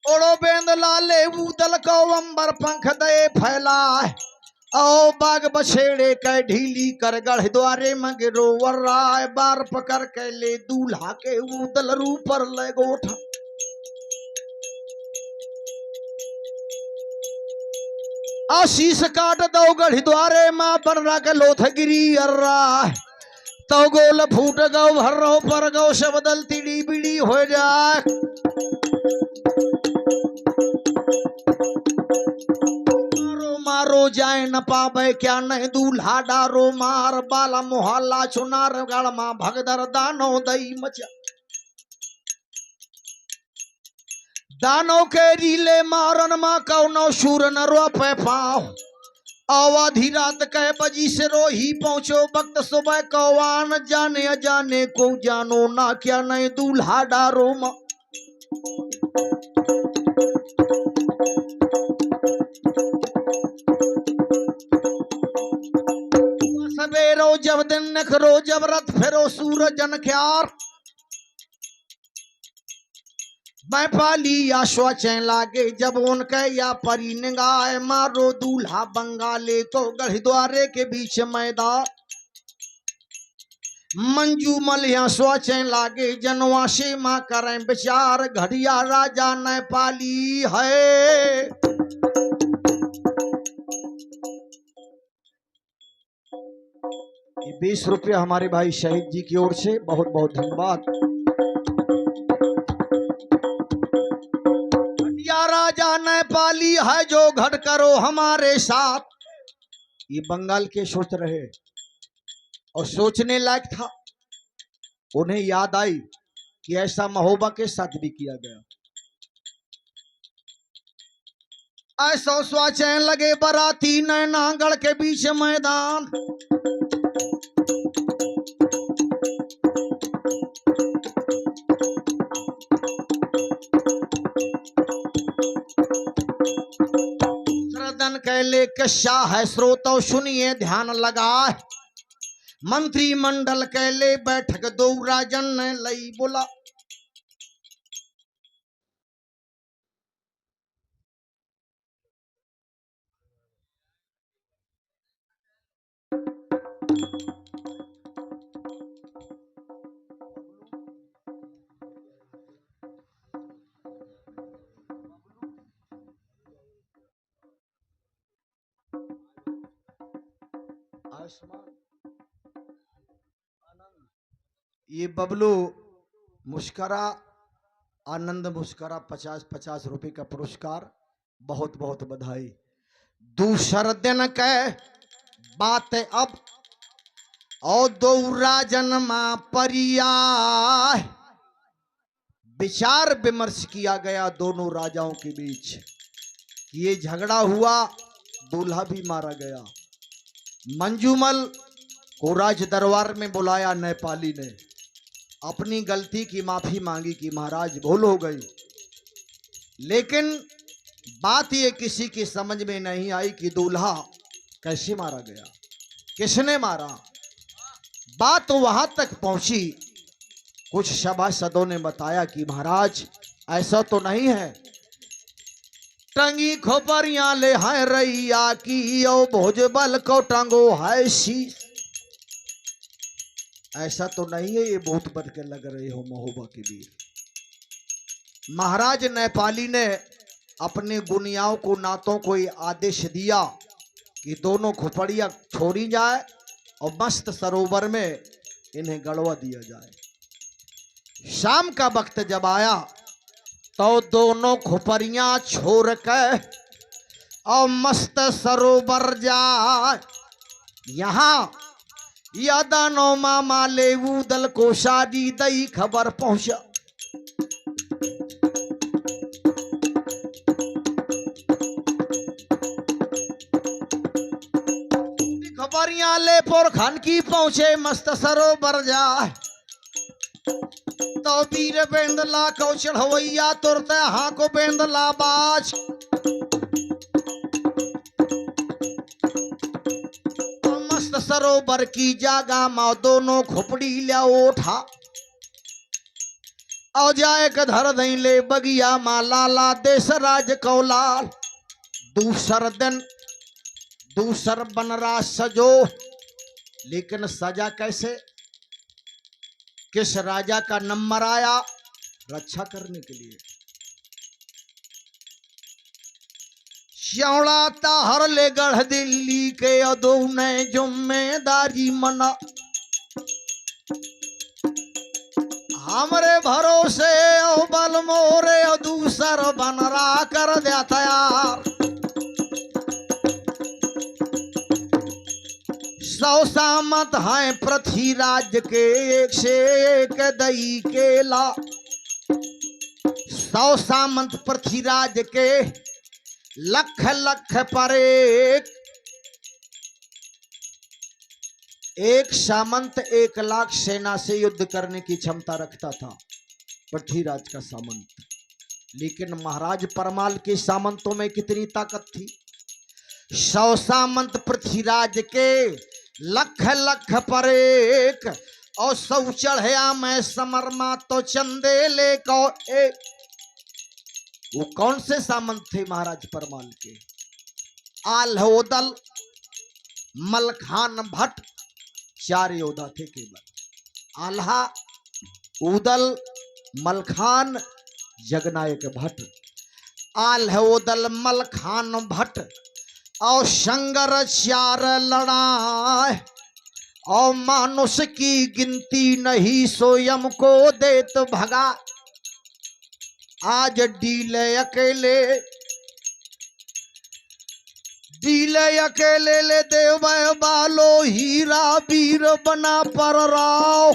ओड़ो बेंद लाले ऊदल को अंबर पंख दे फैलाए ओ बाग बछेड़े के ढीली कर गढ़ द्वारे मगरो वर्राय बार पकड़ के ले दूल्हा के ऊदल रू पर ले गोठा आशीष काट दो गढ़ द्वारे मां बन रख लोथगिरी अर्रा तो गोल फूट गौ भर्रो पर गौ शबदल तिड़ी बिड़ी हो जाए मारो मारो जाए न पावे क्या नहीं दूल्हा डारो मार बाला मोहल्ला चुनार गढ़ मां भगदर दानो दई मचा दानो के रीले मारन मां कौनो शूर न रो पे पाओ आवाधी रात कह बजी से रोही पहुंचो वक्त सुबह कौवान जाने अजाने को जानो ना क्या नहीं दूल्हा डारो मां सवेरो जब दिन नखरो जब रथ फेरो सूरज जनख्यार मैं पाली या सोचें लागे जब उनके या परी निगाह मारो दूल्हा बंगाले को गढ़ द्वारे के बीच मैदान मंजू मलिया सोचें लागे जनवा से माँ करें विचार घड़िया राजा न पाली है 20 रुपया हमारे भाई शहीद जी की ओर से बहुत बहुत धन्यवाद। राजा ने पाली है जो घट करो हमारे साथ। ये बंगाल के सोच रहे और सोचने लायक था। उन्हें याद आई कि ऐसा महोबा के साथ भी किया गया। ऐसा स्वाचैन लगे बराती नैनागढ़ के बीच मैदान। कैले कशा है श्रोतो सुनिए ध्यान लगाए। मंत्रिमंडल कैले बैठक दो राजन ने लई बोला। ये बबलू मुस्करा आनंद मुस्करा 50-50 रुपए का पुरस्कार, बहुत बहुत बधाई। दूसर दिन के बात अब और दो राजन मां परिया विचार विमर्श किया गया दोनों राजाओं के बीच। ये झगड़ा हुआ, दूल्हा भी मारा गया। मंजूमल को राज दरबार में बुलाया नेपाली ने, अपनी गलती की माफी मांगी कि महाराज भूल हो गई। लेकिन बात ये किसी की समझ में नहीं आई कि दूल्हा कैसे मारा गया, किसने मारा। बात वहां तक पहुंची, कुछ सभासदों ने बताया कि महाराज ऐसा तो नहीं है, टंगी खोपरियां ले है रैया की ओ भोजबल को टंगो है शीश। ऐसा तो नहीं है, ये बहुत बढ़ के लग रहे हो महोबा के वीर। महाराज नेपाली ने अपने गुनियाओं को नातों को आदेश दिया कि दोनों खोपड़ियां छोड़ी जाए और मस्त सरोवर में इन्हें गड़वा दिया जाए। शाम का वक्त जब आया तो दोनों खोपड़ियां छोड़ के और मस्त सरोवर जाए। यहां यादानो मामा ले दल को शादी दई खबर पहुंचा। खबरियां ले पोर खान की पहुंचे मस्त सरोवर जाए। तो वीर बेंदला को चढ़वैया तुरते हाँ को बेंदला बाज। मस्त सरोवर की जागा माँ दोनों खोपड़ी लिया उठा। औ जाए के धर दई ले बगिया माला ला देश राज कौलाल। दूसर बनरा सजो, लेकिन सजा कैसे? किस राजा का नंबर आया रक्षा करने के लिए? श्यावड़ा ताहर ले गढ़ दिल्ली के अदो ने जुम्मेदारी मना। हमरे भरोसे ओ बल मोरे ओ दूसर बनरा कर दिया तैयार। 100 सामंत हैं पृथ्वीराज के, एक से एक दई केला। 100 सामंत पृथ्वीराज के, लख लख पर एक सामंत 1 लाख सेना से युद्ध करने की क्षमता रखता था पृथ्वीराज का सामंत। लेकिन महाराज परमाल के सामंतों में कितनी ताकत थी? 100 सामंत पृथ्वीराज के, लख लख पर एक, और 100 चढ़या मैं समरमा तो चंदे ले को एक। वो कौन से सामंत थे महाराज परमाल के? आल्होदल, मलखान भट्ट, 4 योद्धा थे केवल। आल्हा, उदल, मलखान, जगनायक भट्ट। आल्होदल, मलखान भट्ट और संगर 4 लड़ाए, और मानुष की गिनती नहीं स्वयं को देत भगा। आज डीले अकेले ले देव बालो, हीरा वीर बना पर राव।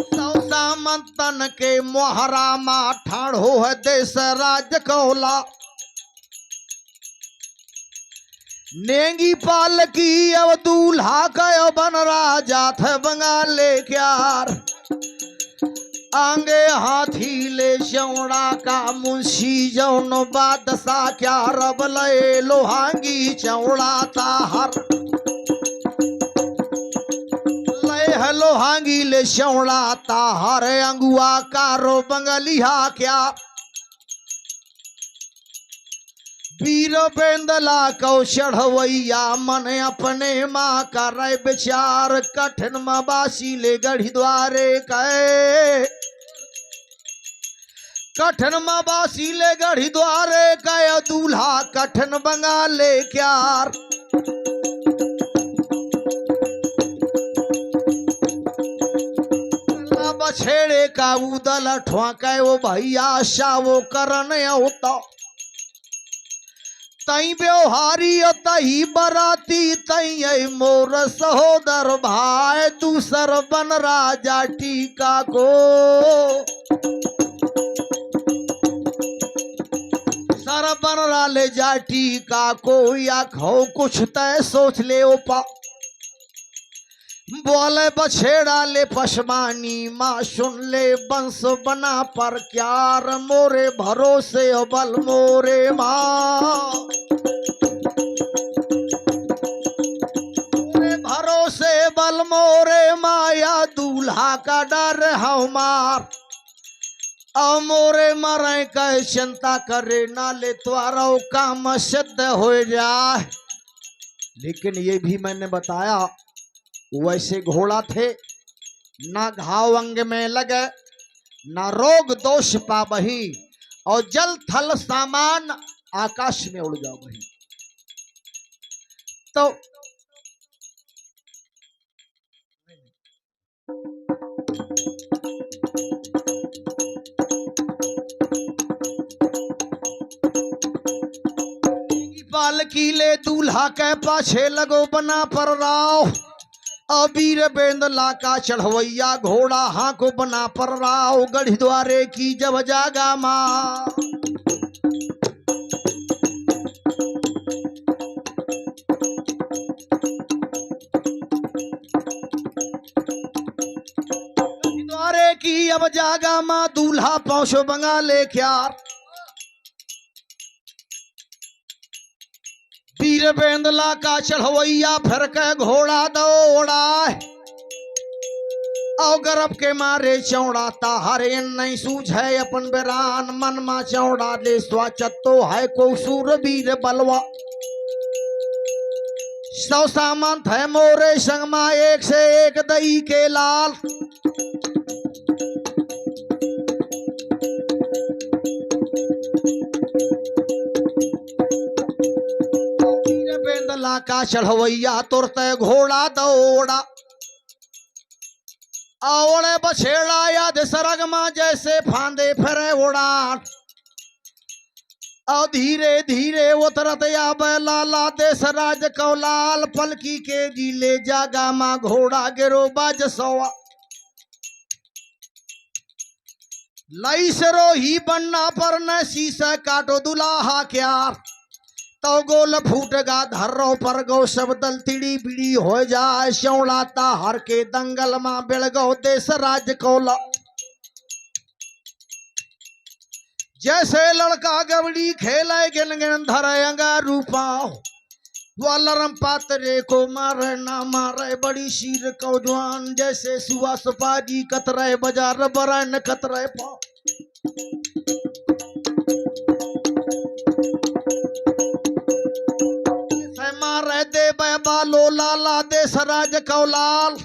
100 सामंतन के मोहरा मा ठाड़ो है देश राज कौला। नेंगी पाल की अब दूल्हा का बन राजा थे बंगाले क्यार। आंगे हाथी ले चौड़ा का मुंशी जौन बादशाह क्या रब ले लोहांगी चौड़ा ताहर। ले लोहांगी ले चौड़ा ताहर, अंगुआ कारो बंगलिया क्या। वीर बेंदला को चढ़वैया मन अपने माँ का रे विचार। कठिन मबासी ले गढ़ी द्वारे कहे, कठिन मबासी ले गढ़ी द्वारे कहे, दूल्हा कठिन बंगाले क्यार। बछेड़े का उदल ठोंके वो भैया शावो करन होता। तई व्यवहारी तही बराती, तई मोर सहोदर भाई। दूसर बन राजा टीका को, सर बन राले जा टीका को। या खो कुछ तय सोच ले ओपा। बोले बछेड़ा ले पशमानी माँ, सुन ले बंस बना पर क्यार। मोरे भरोसे बल मोरे माँ, मोरे भरोसे बल मोरे माया। दूल्हा का डर हमार, और मोरे मरे कह चिंता करे ना ले, तुम्हारा काम सिद्ध हो जाए। लेकिन ये भी मैंने बताया वैसे घोड़ा थे, ना घाव अंग में लगे, ना रोग दोष पाबही, और जल थल सामान आकाश में उड़ जाओ वही। तो पालकी ले दूल्हा के पाछे लगो बना पर राव। अबीर बेंदला का चढ़वैया घोड़ा हाँ को बना पर राव। गढ़ी द्वारे की जब जागा माँ, द्वारे की अब जागा माँ। दूल्हा पहुंचो बंगाले क्यार। वीर बेंदला का चढ़वैया फिर के घोड़ा दौड़ा। और गर्भ के मारे चौड़ाता हरे नहीं सूझे अपन बेरान मन मा चौड़ा ले स्वाचत्तो है को सूरवीर बलवा सौ सामंत है मोरे संग मा एक से एक दई के लाल बेंदला का चढ़वैया तुरते घोड़ा दौड़ा आवड़े बछेड़ा याद सरग मां जैसे फांदे फिरे उड़ान और धीरे धीरे उतरत या लाला देश राज कौलाल पलकी के जिले जागा मां घोड़ा गिरो बाज सवा लई सरो ही बनना पर न शीशा काटो दुलाहा क्या तो गोल फूटगा धर्रो पर गो सब दल तिड़ी बिड़ी हो जाए श्योड़ाता हर के दंगल मां बिड़ गो देश राज कोला जैसे लड़का गबड़ी खेले गिन गिन धरे अंगा रूपा वालरम पात्रे को मारे ना मारे बड़ी शीर को जवान जैसे सुआ सपाजी कतरे बाजार बरन कतरे पा मारे दे बालो लाला देश राज कौलाल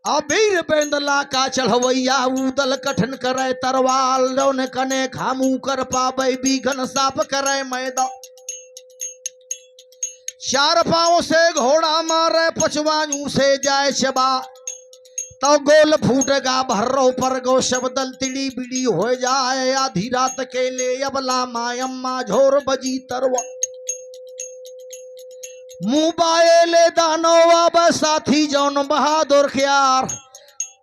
अबीर बेंदला का चढ़वैया उदल कठन करे तरवाल जौन कने खामू कर पावे बीघन साफ करे मैदा चार पांव से घोड़ा मारे पचवानू से जाए चबा तो गोल फूटगा भर्रो पर गो शब्दल तिड़ी बिड़ी हो जाए आधी रात के ले अबला मायम्मा झोर बजी तरवा मुंह बाए ले दानो अब साथी जौन बहादुर ख्यार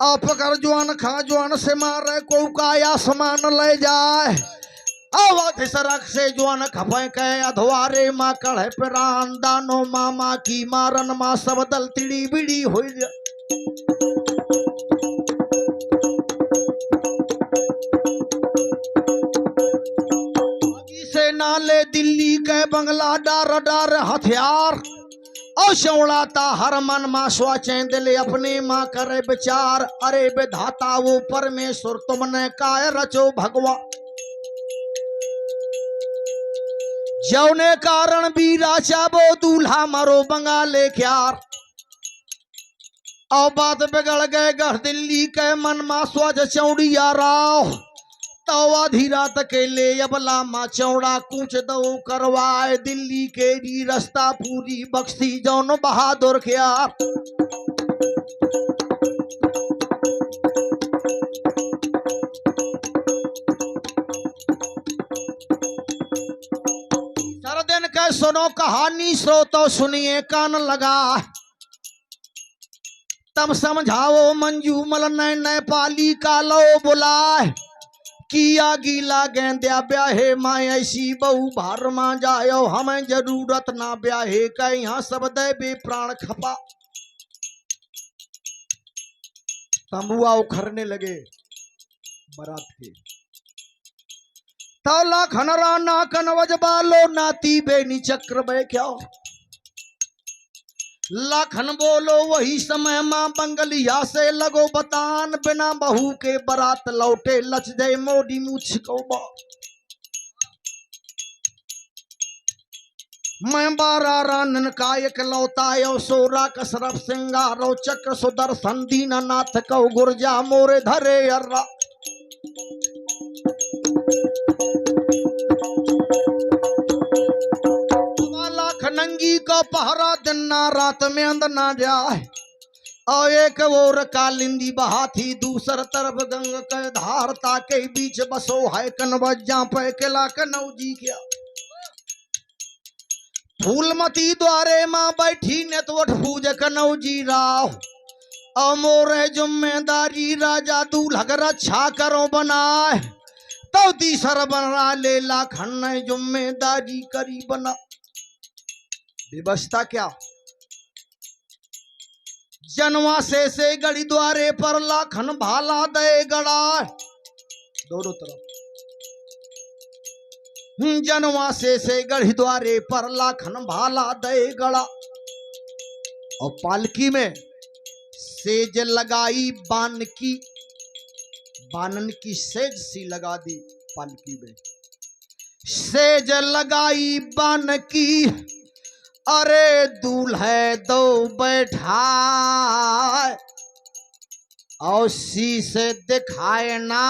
आ पकड़ जवान खा जवान से मारे को काया समान ले जाए आवाज सरक से जवान खपे के अधवारे माँ कढ़े प्राण दानो मामा की मारन माँ सब दल तिड़ी बिड़ी हो से नाले दिल्ली के बंगला डार डार हथियार और शौड़ाता हर मन माँ स्वाचेंदले अपने माँ करे विचार अरे विधाता वो परमेश्वर तुमने काय रचो भगवा जौने कारण बीरा चाबो दूल्हा मरो बंगाले क्यार और बात बिगड़ गए गढ़ दिल्ली के मन माँ स्वाज चौड़िया राव तो आधी रात के ले अबला माँ चौड़ा कूच दो करवाए दिल्ली के जी रास्ता पूरी बख्शी जौन बहादुर क्या सरदन के सुनो कहानी सो तो सुनिए कान लगा तब समझाओ मंजू मल नेपाली का लो बुलाए किया गीला गेंद्या ब्याहे माँ ऐसी बहु भार माँ जायो हमें जरूरत ना ब्याहे का यहाँ सब दे प्राण खपा तंबुआ उखरने लगे बारात के तौला खनरा ना कनवज बालो नाती बेनी चक्र बे क्या लाखन बोलो वही समय माँ बंगलिया से लगो बतान बिना बहू के बारात लौटे लच दे मोडी मुछ को मैं 12 रानन का एक लौता यो सोरा कसरफ सिंगारो चक्र सुदर्शन दीनानाथ को गुर्जा मोरे धरे अर्रा नंगी को पहरा दिन ना रात में अंदर ना जाए और एक और कालिंदी बहाथी दूसर तरफ गंग के धार ताके बीच बसो है कनवजा पे किला कनौजी क्या फूलमती द्वारे माँ बैठी नेतवट पूज कनौजी राव और मोरे जिम्मेदारी राजा दूल्हा रक्षा करो बनाए तो तीसर बना ले लाखन जिम्मेदारी करी बना व्यवस्था क्या जनवा से गड़ी द्वारे पर लाखन भाला दे गड़ा दोनों तरफ जनवा से गढ़ी द्वारे पर लाखन भाला दे गड़ा और पालकी में सेज लगाई बान की, बानन की सेज सी लगा दी पालकी में। सेज लगाई बान की, अरे दूल्हे दो बैठा, और शीशे दिखाए ना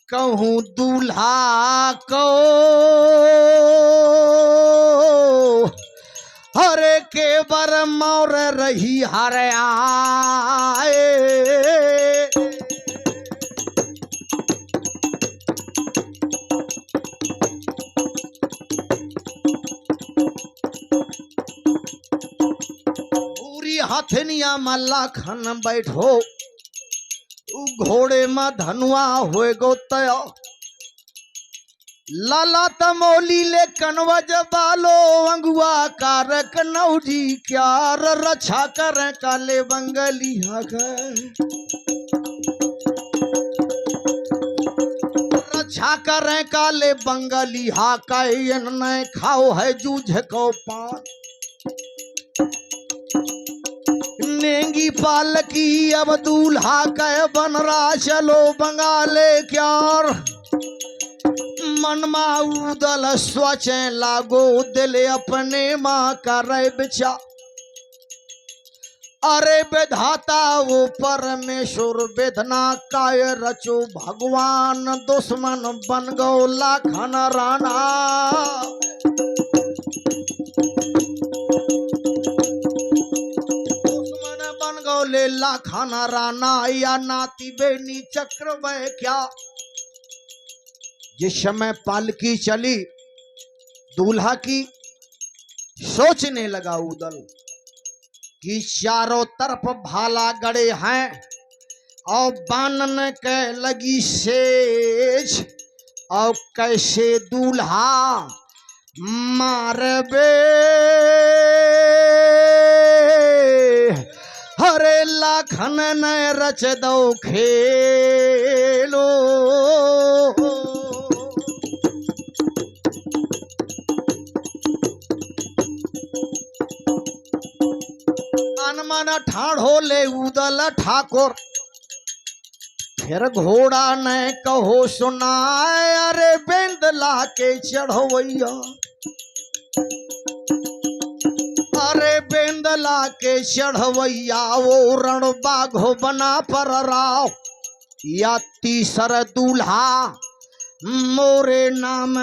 कहूं दूल्हा को, हरे के बर मोर रही हर आए। पूरी हथनिया मल्ला खन बैठो, घोड़े में धनुआ होए गो तय, लाला तमोली ले कनवज बालो, अंगुआ कारक नौजी क्यार, रक्षा कर काले बंगली रक्षा कर काले बंगली हा, कैन न खाओ है जूझ को पान। नेंगी पालकी अब दूल्हा कह बनरा, चलो बंगाले क्यार, मन मा उदल स्वचे लागो, दिल अपने माँ करे बिचा। अरे विधाता वो परमेश्वर, वेदना काय रचो भगवान, दुश्मन बन गो लाखन राना। ले लाखाना राना, या नाती बेनी चक्र वह क्या। जिस समय पालकी चली, दूल्हा की सोचने लगा उदल कि चारों तरफ भाला गड़े हैं, और बानन के लगी सेज, और कैसे दूल्हा मारबे, हरे लाखन न रच दो खेलो। मन ठाढ़ो ले उदल ठाकुर, फिर घोड़ा न कहो सुनाए, अरे बेंदला के चढ़वैया, अरे बेंदला के चढ़वैया, वो रण बाघो बना पर राव, या तीसर दूल्हा मोरे नाम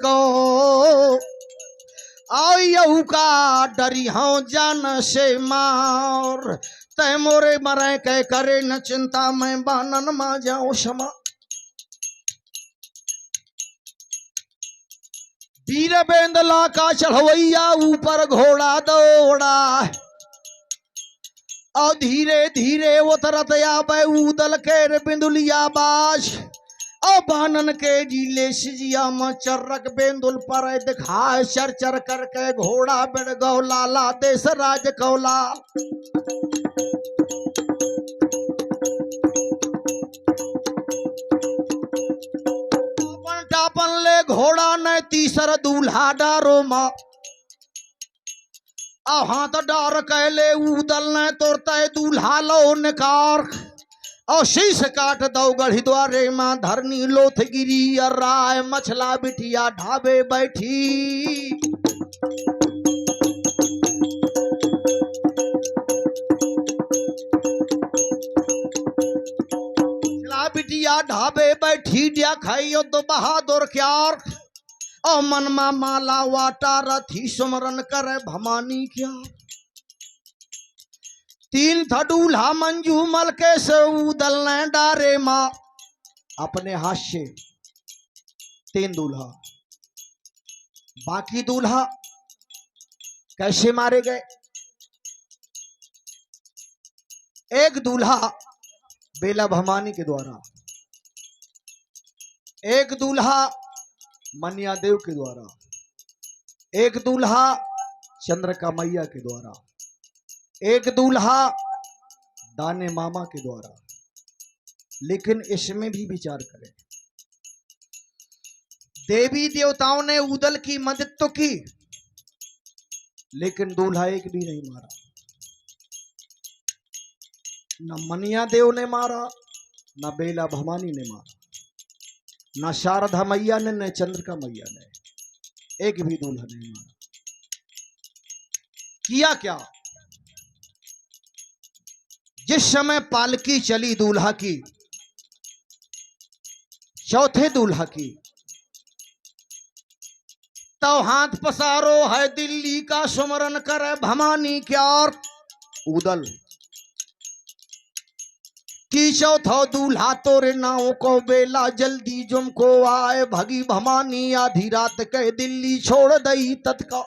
को, आयु का डरी हूं जान से मार, तय मोरे मरे कह करे न चिंता, मैं बानन मा जाऊं क्षमा। वीर बेंदला का चढ़वैया ऊपर घोड़ा दौड़ा, और धीरे धीरे उतरत आवे उदल के बिंदुलिया बाज, और बानन के जिले सिजिया में चर्रक बेंदुल पर दिखाए, चर चर करके घोड़ा बिड़ गौ लाला देश राज कौला। टापन ले घोड़ा न तीसर दूल्हा डारो माँ, हाथ डार कैले उदल न तोड़ते दूल्हा लो निकार, और शीश काट दो गढ़ी द्वारे माँ धरनी लोथ गिरी, राय मछला बिटिया ढाबे बैठी। मछला बिटिया ढाबे बैठी, दिया खाइयो तो बहादुर क्यार, और मन मा माला वाटा रथी सुमरन करे भवानी क्या। तीन था दूल्हा मंजू मल के से उदल ने डारे माँ, अपने हाथ से तीन दूल्हा, बाकी दूल्हा कैसे मारे गए। एक दूल्हा बेला भवानी के द्वारा, एक दूल्हा मनिया देव के द्वारा, एक दूल्हा चंद्रका मैया के द्वारा, एक दूल्हा दाने मामा के द्वारा। लेकिन इसमें भी विचार करें, देवी देवताओं ने उदल की मदद तो की, लेकिन दूल्हा एक भी नहीं मारा। न मनिया देव ने मारा, न बेला भवानी ने मारा, न शारदा मैया ने, न चंद्रिका मैया ने, एक भी दूल्हा नहीं मारा। किया क्या? जिस समय पालकी चली दूल्हा की, चौथे दूल्हा की, तो हाथ पसारो है दिल्ली का, सुमरन करे भवानी क्या उदल की। चौथो दूल्हा तोरे नाव को बेला, जल्दी जुमको आए भगी भवानी, आधी रात के दिल्ली छोड़ दई तत्का।